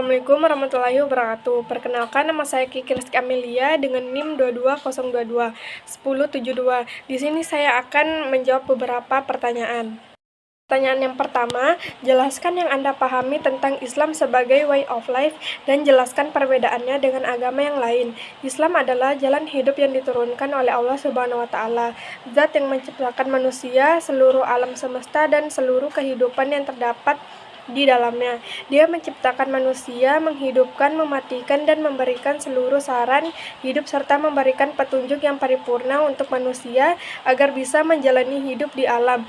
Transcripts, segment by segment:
Assalamualaikum warahmatullahi wabarakatuh. Perkenalkan, nama saya Kiki Rizky Amelia dengan NIM 22022 Di sini saya akan menjawab beberapa pertanyaan. Pertanyaan yang pertama, jelaskan yang Anda pahami tentang Islam sebagai way of life dan jelaskan perbedaannya dengan agama yang lain. Islam adalah jalan hidup yang diturunkan oleh Allah Subhanahu wa Ta'ala, Zat yang menciptakan manusia, seluruh alam semesta, dan seluruh kehidupan yang terdapat di dalamnya. Dia menciptakan manusia, menghidupkan, mematikan, dan memberikan seluruh saran hidup serta memberikan petunjuk yang paripurna untuk manusia agar bisa menjalani hidup di alam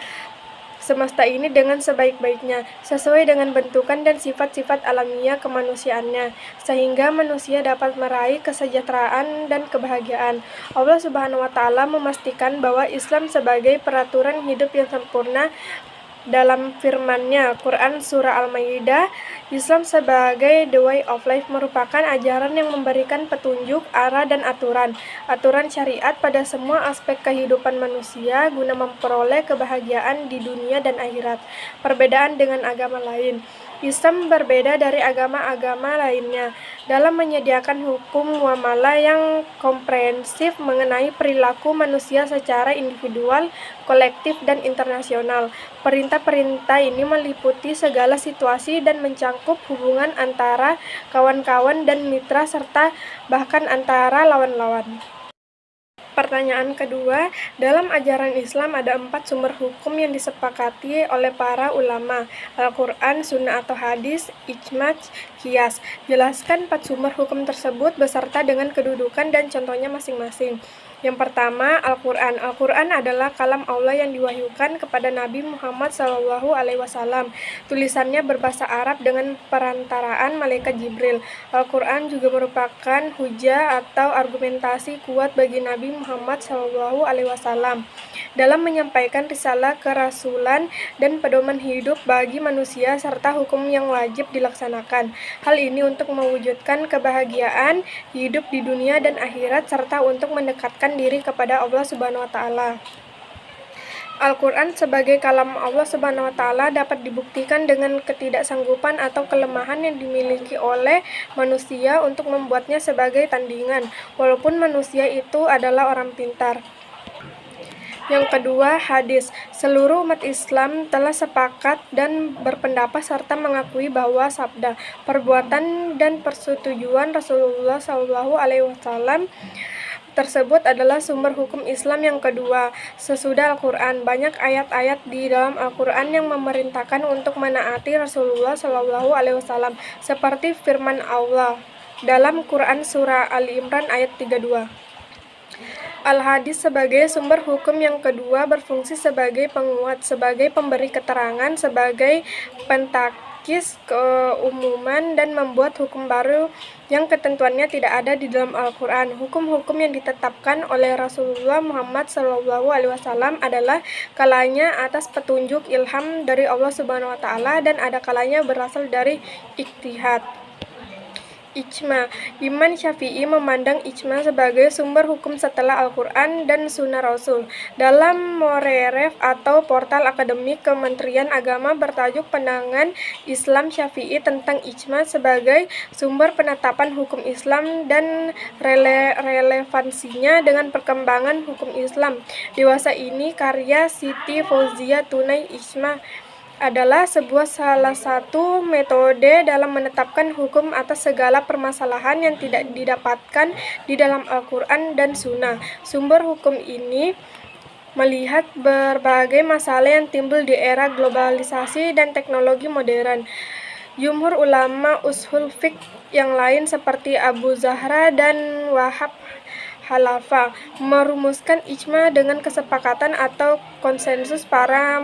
semesta ini dengan sebaik-baiknya, sesuai dengan bentukan dan sifat-sifat alamiah kemanusiaannya, sehingga manusia dapat meraih kesejahteraan dan kebahagiaan. Allah Subhanahu wa Ta'ala memastikan bahwa Islam sebagai peraturan hidup yang sempurna dalam firman-Nya, Quran Surah Al-Maidah. Islam sebagai the way of life merupakan ajaran yang memberikan petunjuk, arah, dan aturan syariat pada semua aspek kehidupan manusia guna memperoleh kebahagiaan di dunia dan akhirat. Perbedaan dengan agama lain. Islam berbeda dari agama-agama lainnya dalam menyediakan hukum muamalah yang komprehensif mengenai perilaku manusia secara individual, kolektif, dan internasional. Perintah-perintah ini meliputi segala situasi dan mencakup hubungan antara kawan-kawan dan mitra serta bahkan antara lawan-lawan. Pertanyaan kedua, dalam ajaran Islam ada 4 sumber hukum yang disepakati oleh para ulama, Al-Quran, Sunnah atau Hadis, Ijma', Qiyas. Jelaskan 4 sumber hukum tersebut beserta dengan kedudukan dan contohnya masing-masing. Yang pertama, Al-Quran. Al-Quran adalah kalam Allah yang diwahyukan kepada Nabi Muhammad SAW. Tulisannya berbahasa Arab dengan perantaraan malaikat Jibril. Al-Quran juga merupakan hujah atau argumentasi kuat bagi Nabi Muhammad SAW dalam menyampaikan risalah kerasulan dan pedoman hidup bagi manusia serta hukum yang wajib dilaksanakan. Hal ini untuk mewujudkan kebahagiaan hidup di dunia dan akhirat serta untuk mendekatkan diri kepada Allah Subhanahu wa Ta'ala. Al-Quran sebagai kalam Allah Subhanahu wa Ta'ala dapat dibuktikan dengan ketidaksanggupan atau kelemahan yang dimiliki oleh manusia untuk membuatnya sebagai tandingan, walaupun manusia itu adalah orang pintar. Yang kedua, hadis. Seluruh umat Islam telah sepakat dan berpendapat serta mengakui bahwa sabda, perbuatan, dan persetujuan Rasulullah SAW tersebut adalah sumber hukum Islam yang kedua. Sesudah Al-Quran, banyak ayat-ayat di dalam Al-Quran yang memerintahkan untuk menaati Rasulullah SAW, seperti firman Allah dalam Quran Surah Ali Imran ayat 32. Al-Hadis sebagai sumber hukum yang kedua berfungsi sebagai penguat, sebagai pemberi keterangan, sebagai pentakis keumuman, dan membuat hukum baru yang ketentuannya tidak ada di dalam Al-Quran. Hukum-hukum yang ditetapkan oleh Rasulullah Muhammad SAW adalah kalanya atas petunjuk ilham dari Allah Subhanahu wa Ta'ala dan ada kalanya berasal dari ijtihad. Ijma'. Imam Syafi'i memandang ijma' sebagai sumber hukum setelah Al-Quran dan Sunnah Rasul. Dalam Moreref atau portal akademik Kementerian Agama bertajuk Pandangan Islam Syafi'i tentang ijma' sebagai sumber penetapan hukum Islam dan relevansinya dengan perkembangan hukum Islam dewasa ini, karya Siti Fauzia Tunai. Ijma' adalah salah satu metode dalam menetapkan hukum atas segala permasalahan yang tidak didapatkan di dalam Al-Quran dan Sunnah. Sumber hukum ini melihat berbagai masalah yang timbul di era globalisasi dan teknologi modern. Jumhur ulama ushul fiqh yang lain seperti Abu Zahra dan Wahab Halafa merumuskan ijma' dengan kesepakatan atau konsensus para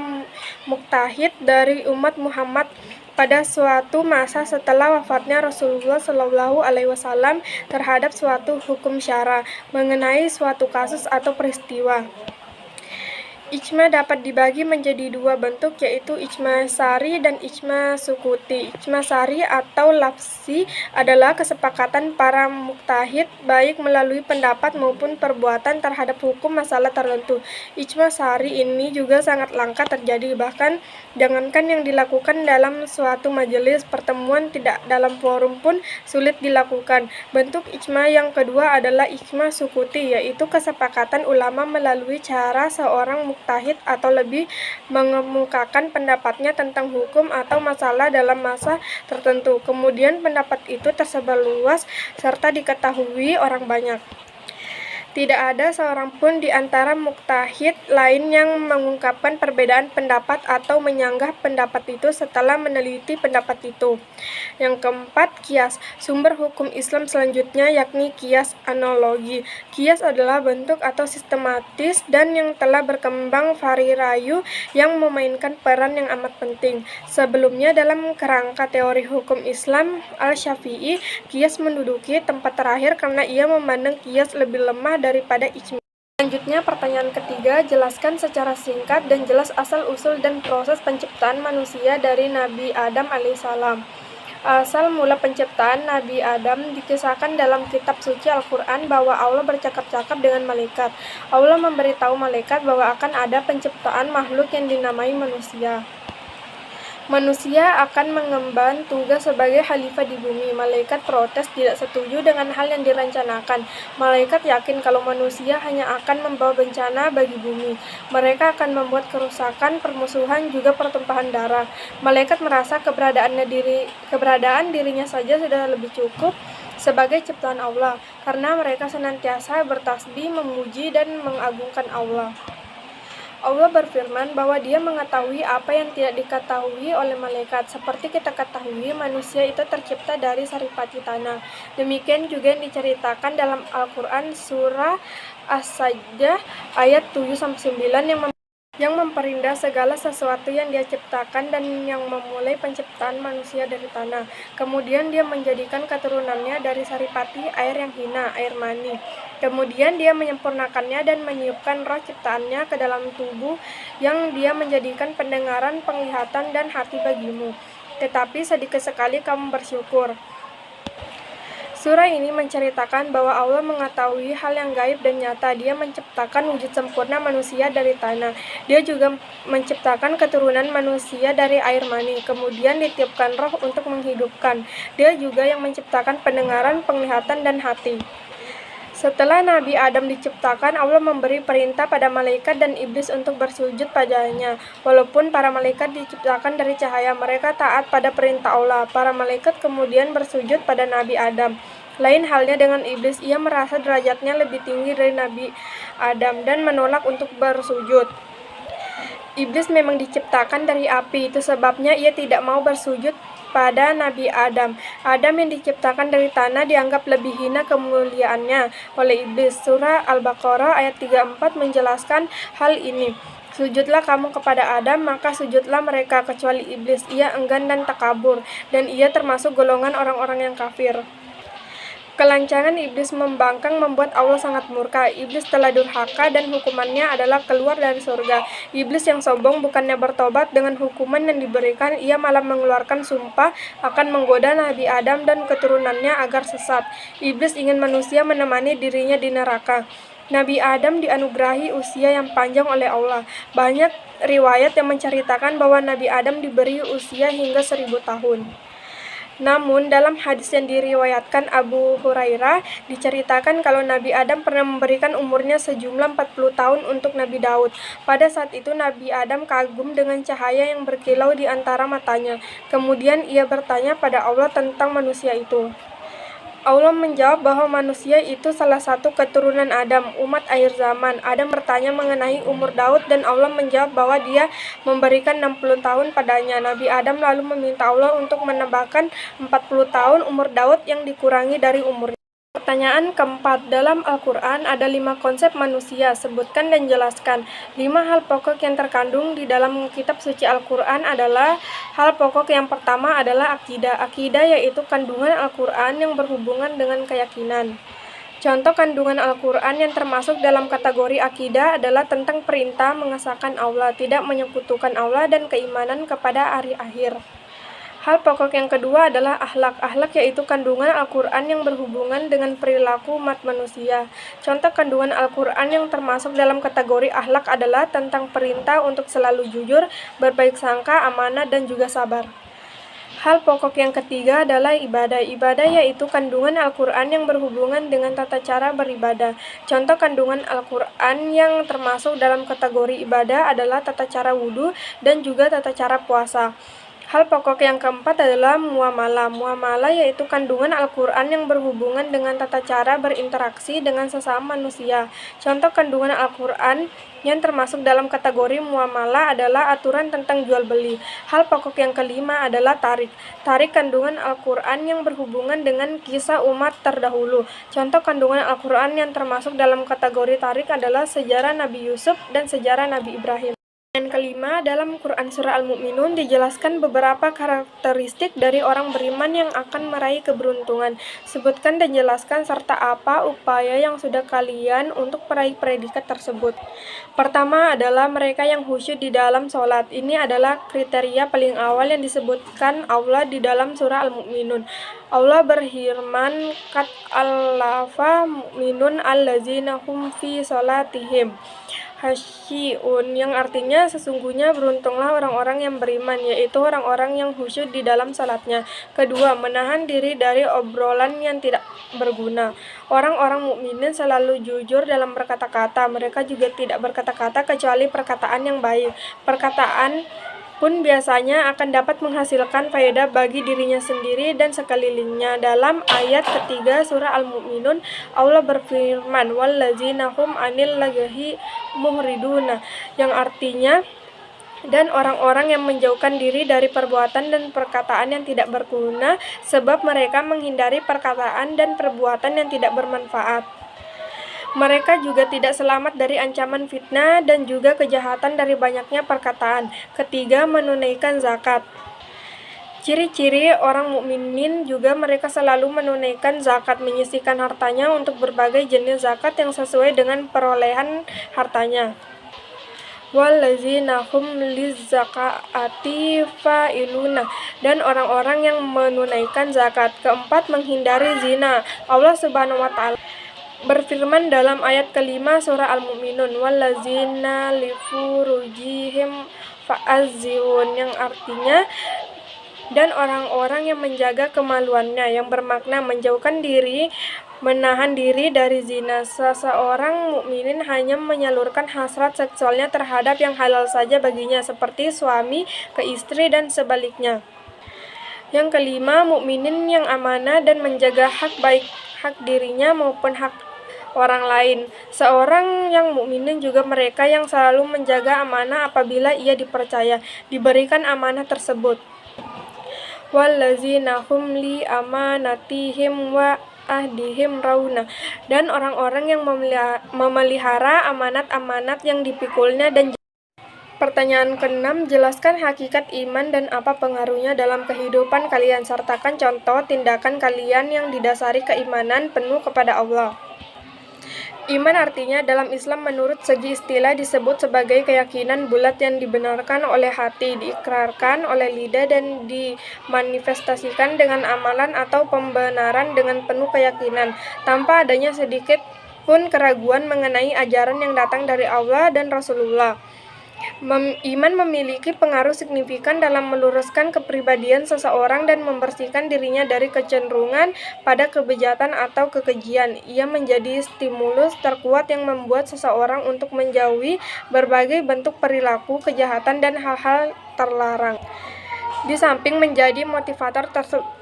mujtahid dari umat Muhammad pada suatu masa setelah wafatnya Rasulullah SAW terhadap suatu hukum syara mengenai suatu kasus atau peristiwa. Ijma dapat dibagi menjadi dua bentuk, yaitu ijma sari dan ijma sukuti. Ijma sari atau lafzi adalah kesepakatan para mujtahid baik melalui pendapat maupun perbuatan terhadap hukum masalah tertentu. Ijma sari ini juga sangat langka terjadi, bahkan jangankan yang dilakukan dalam suatu majelis pertemuan, tidak dalam forum pun sulit dilakukan. Bentuk ijma yang kedua adalah ijma sukuti, yaitu kesepakatan ulama melalui cara seorang mujtahid atau lebih mengemukakan pendapatnya tentang hukum atau masalah dalam masa tertentu. Kemudian pendapat itu tersebar luas serta diketahui orang banyak. Tidak ada seorang pun di antara mujtahid lain yang mengungkapkan perbedaan pendapat atau menyanggah pendapat itu setelah meneliti pendapat itu. Yang keempat, kias. Sumber hukum Islam selanjutnya yakni kias analogi. Kias adalah bentuk atau sistematis dan yang telah berkembang varirayu yang memainkan peran yang amat penting. Sebelumnya dalam kerangka teori hukum Islam Al-Syafi'i, kias menduduki tempat terakhir karena ia memandang kias lebih lemah daripada ijma. Selanjutnya, pertanyaan ketiga, jelaskan secara singkat dan jelas asal-usul dan proses penciptaan manusia dari Nabi Adam alaihissalam. Asal mula penciptaan Nabi Adam dikisahkan dalam kitab suci Al-Quran bahwa Allah bercakap-cakap dengan malaikat. Allah memberitahu malaikat bahwa akan ada penciptaan makhluk yang dinamai manusia. Manusia akan mengemban tugas sebagai khalifah di bumi. Malaikat protes, tidak setuju dengan hal yang direncanakan. Malaikat yakin kalau manusia hanya akan membawa bencana bagi bumi. Mereka akan membuat kerusakan, permusuhan, juga pertumpahan darah. Malaikat merasa keberadaan dirinya saja sudah lebih cukup sebagai ciptaan Allah, karena mereka senantiasa bertasbih, memuji, dan mengagungkan Allah. Allah berfirman bahwa Dia mengetahui apa yang tidak diketahui oleh malaikat. Seperti kita ketahui, manusia itu tercipta dari saripati tanah. Demikian juga yang diceritakan dalam Al-Quran surah As-Sajdah ayat 7-9 yang memperindah segala sesuatu yang Dia ciptakan dan yang memulai penciptaan manusia dari tanah. Kemudian Dia menjadikan keturunannya dari saripati, air yang hina, air mani. Kemudian Dia menyempurnakannya dan meniupkan roh ciptaannya ke dalam tubuh yang Dia menjadikan pendengaran, penglihatan, dan hati bagimu. Tetapi sedikit sekali kamu bersyukur. Surah ini menceritakan bahwa Allah mengetahui hal yang gaib dan nyata. Dia menciptakan wujud sempurna manusia dari tanah. Dia juga menciptakan keturunan manusia dari air mani. Kemudian ditiupkan roh untuk menghidupkan. Dia juga yang menciptakan pendengaran, penglihatan, dan hati. Setelah Nabi Adam diciptakan, Allah memberi perintah pada malaikat dan iblis untuk bersujud padanya. Walaupun para malaikat diciptakan dari cahaya, mereka taat pada perintah Allah. Para malaikat kemudian bersujud pada Nabi Adam. Lain halnya dengan iblis, ia merasa derajatnya lebih tinggi dari Nabi Adam dan menolak untuk bersujud. Iblis memang diciptakan dari api, itu sebabnya ia tidak mau bersujud pada Nabi Adam. Adam yang diciptakan dari tanah dianggap lebih hina kemuliaannya oleh iblis. Surah Al-Baqarah ayat 34 menjelaskan hal ini. Sujudlah kamu kepada Adam, maka sujudlah mereka kecuali iblis. Ia enggan dan takabur, dan ia termasuk golongan orang-orang yang kafir. Kelancangan iblis membangkang membuat Allah sangat murka. Iblis telah durhaka dan hukumannya adalah keluar dari surga. Iblis yang sombong bukannya bertobat dengan hukuman yang diberikan, ia malah mengeluarkan sumpah akan menggoda Nabi Adam dan keturunannya agar sesat. Iblis ingin manusia menemani dirinya di neraka. Nabi Adam dianugerahi usia yang panjang oleh Allah. Banyak riwayat yang menceritakan bahwa Nabi Adam diberi usia hingga 1000 tahun. Namun, dalam hadis yang diriwayatkan Abu Hurairah, diceritakan kalau Nabi Adam pernah memberikan umurnya sejumlah 40 tahun untuk Nabi Daud. Pada saat itu, Nabi Adam kagum dengan cahaya yang berkilau di antara matanya. Kemudian ia bertanya pada Allah tentang manusia itu. Allah menjawab bahwa manusia itu salah satu keturunan Adam, umat akhir zaman. Adam bertanya mengenai umur Daud dan Allah menjawab bahwa dia memberikan 60 tahun padanya. Nabi Adam lalu meminta Allah untuk menambahkan 40 tahun umur Daud yang dikurangi dari umurnya. Pertanyaan keempat, dalam Al-Quran ada 5 konsep manusia. Sebutkan dan jelaskan. 5 hal pokok yang terkandung di dalam kitab suci Al-Quran adalah hal pokok yang pertama adalah akidah. Akidah yaitu kandungan Al-Quran yang berhubungan dengan keyakinan. Contoh kandungan Al-Quran yang termasuk dalam kategori akidah adalah tentang perintah mengesahkan Allah, tidak menyekutukan Allah, dan keimanan kepada hari akhir. Hal pokok yang kedua adalah akhlak. Akhlak yaitu kandungan Al-Quran yang berhubungan dengan perilaku umat manusia. Contoh kandungan Al-Quran yang termasuk dalam kategori akhlak adalah tentang perintah untuk selalu jujur, berbaik sangka, amanah, dan juga sabar. Hal pokok yang ketiga adalah ibadah. Ibadah yaitu kandungan Al-Quran yang berhubungan dengan tata cara beribadah. Contoh kandungan Al-Quran yang termasuk dalam kategori ibadah adalah tata cara wudhu dan juga tata cara puasa. Hal pokok yang keempat adalah muamalah. Muamalah yaitu kandungan Al-Quran yang berhubungan dengan tata cara berinteraksi dengan sesama manusia. Contoh kandungan Al-Quran yang termasuk dalam kategori muamalah adalah aturan tentang jual beli. Hal pokok yang kelima adalah tarik. Tarik kandungan Al-Quran yang berhubungan dengan kisah umat terdahulu. Contoh kandungan Al-Quran yang termasuk dalam kategori tarik adalah sejarah Nabi Yusuf dan sejarah Nabi Ibrahim. Yang kelima, dalam Quran Surah Al-Mu'minun dijelaskan beberapa karakteristik dari orang beriman yang akan meraih keberuntungan. Sebutkan dan jelaskan serta apa upaya yang sudah kalian untuk meraih predikat tersebut. Pertama adalah mereka yang khusyuk di dalam sholat. Ini adalah kriteria paling awal yang disebutkan Allah di dalam Surah Al-Mu'minun. Allah berfirman, "Qad allafa mu'minun allazina hum fi sholatihim khasyi'un," yang artinya sesungguhnya beruntunglah orang-orang yang beriman, yaitu orang-orang yang khusyuk di dalam salatnya. Kedua, menahan diri dari obrolan yang tidak berguna. Orang-orang mukminin selalu jujur dalam berkata-kata. Mereka juga tidak berkata-kata kecuali perkataan yang baik. Perkataan pun biasanya akan dapat menghasilkan faedah bagi dirinya sendiri dan sekelilingnya. Dalam ayat ketiga surah Al-Mu'minun, Allah berfirman, "Wallazina hum 'anil lagwi muhriduna," yang artinya dan orang-orang yang menjauhkan diri dari perbuatan dan perkataan yang tidak berguna, sebab mereka menghindari perkataan dan perbuatan yang tidak bermanfaat. Mereka juga tidak selamat dari ancaman fitnah dan juga kejahatan dari banyaknya perkataan. Ketiga, menunaikan zakat. Ciri-ciri orang mukminin juga mereka selalu menunaikan zakat, menyisihkan hartanya untuk berbagai jenis zakat yang sesuai dengan perolehan hartanya. Wallazina hum lizzakati fa'iluna, dan orang-orang yang menunaikan zakat. Keempat, menghindari zina. Allah Subhanahu wa taala berfirman dalam ayat kelima surah Al-Mu'minun, "Wallazina li furujihim fa'azzirun," yang artinya dan orang-orang yang menjaga kemaluannya, yang bermakna menjauhkan diri, menahan diri dari zina. Seseorang mukminin hanya menyalurkan hasrat seksualnya terhadap yang halal saja baginya, seperti suami ke istri dan sebaliknya. Yang kelima, mukminin yang amanah dan menjaga baik hak dirinya maupun hak orang lain. Seorang yang mukminin juga mereka yang selalu menjaga amanah apabila ia dipercaya, diberikan amanah tersebut. Wallazina hum li amanatihim wa ahdihim rauna, dan orang-orang yang memelihara amanat-amanat yang dipikulnya dan Pertanyaan ke-6, jelaskan hakikat iman dan apa pengaruhnya dalam kehidupan kalian. Sertakan contoh tindakan kalian yang didasari keimanan penuh kepada Allah. Iman artinya dalam Islam menurut segi istilah disebut sebagai keyakinan bulat yang dibenarkan oleh hati, diikrarkan oleh lidah, dan dimanifestasikan dengan amalan atau pembenaran dengan penuh keyakinan, tanpa adanya sedikit pun keraguan mengenai ajaran yang datang dari Allah dan Rasulullah. Iman memiliki pengaruh signifikan dalam meluruskan kepribadian seseorang dan membersihkan dirinya dari kecenderungan pada kebejatan atau kekejian. Ia menjadi stimulus terkuat yang membuat seseorang untuk menjauhi berbagai bentuk perilaku kejahatan dan hal-hal terlarang. Di samping menjadi motivator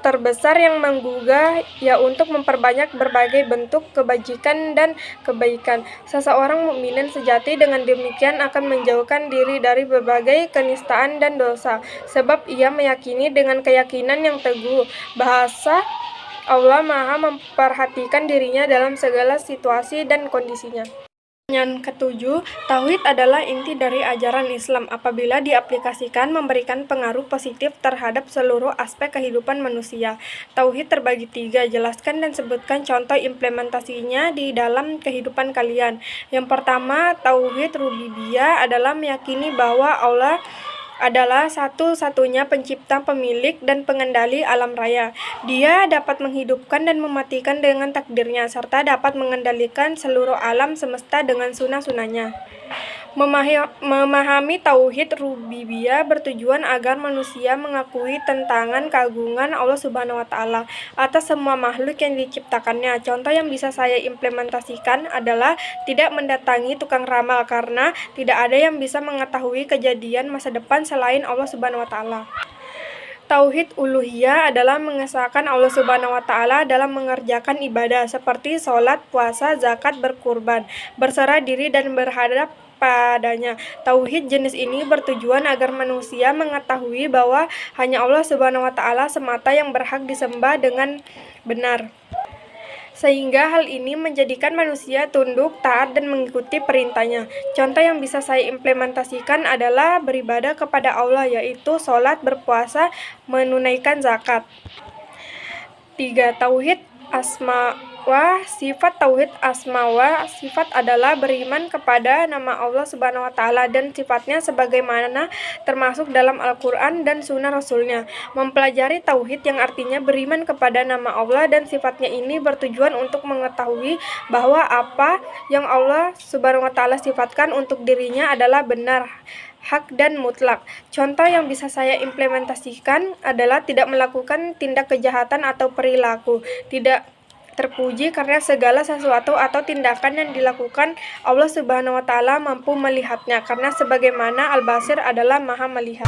terbesar yang menggugah ya untuk memperbanyak berbagai bentuk kebajikan dan kebaikan. Seseorang mukminin sejati dengan demikian akan menjauhkan diri dari berbagai kenistaan dan dosa, sebab ia meyakini dengan keyakinan yang teguh bahwa Allah Maha memperhatikan dirinya dalam segala situasi dan kondisinya. Yang ketujuh, tauhid adalah inti dari ajaran Islam. Apabila diaplikasikan, memberikan pengaruh positif terhadap seluruh aspek kehidupan manusia. Tauhid terbagi 3. Jelaskan dan sebutkan contoh implementasinya di dalam kehidupan kalian. Yang pertama, tauhid rububiyah adalah meyakini bahwa Allah adalah satu-satunya pencipta, pemilik, dan pengendali alam raya. Dia dapat menghidupkan dan mematikan dengan takdirnya, serta dapat mengendalikan seluruh alam semesta dengan sunah-sunahnya. Memahami tauhid rububiyah bertujuan agar manusia mengakui tentangan keagungan Allah Subhanahu wa Ta'ala atas semua makhluk yang diciptakannya. Contoh yang bisa saya implementasikan adalah tidak mendatangi tukang ramal, karena tidak ada yang bisa mengetahui kejadian masa depan selain Allah Subhanahu wa Ta'ala. Tauhid uluhiyah adalah mengesahkan Allah Subhanahu wa Ta'ala dalam mengerjakan ibadah seperti sholat, puasa, zakat, berkurban, berserah diri, dan berhadap padanya. Tauhid jenis ini bertujuan agar manusia mengetahui bahwa hanya Allah Subhanahu wa Ta'ala semata yang berhak disembah dengan benar, sehingga hal ini menjadikan manusia tunduk, taat, dan mengikuti perintahnya. Contoh yang bisa saya implementasikan adalah beribadah kepada Allah, yaitu sholat, berpuasa, menunaikan zakat. 3. Tauhid asma wa sifat. Tauhid asma wa sifat adalah beriman kepada nama Allah Subhanahu wa Ta'ala dan sifatnya sebagaimana termasuk dalam Al-Quran dan Sunnah Rasulnya. Mempelajari tauhid yang artinya beriman kepada nama Allah dan sifatnya ini bertujuan untuk mengetahui bahwa apa yang Allah Subhanahu wa Ta'ala sifatkan untuk dirinya adalah benar, hak, dan mutlak. Contoh yang bisa saya implementasikan adalah tidak melakukan tindak kejahatan atau perilaku tidak terpuji, karena segala sesuatu atau tindakan yang dilakukan Allah Subhanahu wa Ta'ala mampu melihatnya, karena sebagaimana Al-Basir adalah Maha Melihat.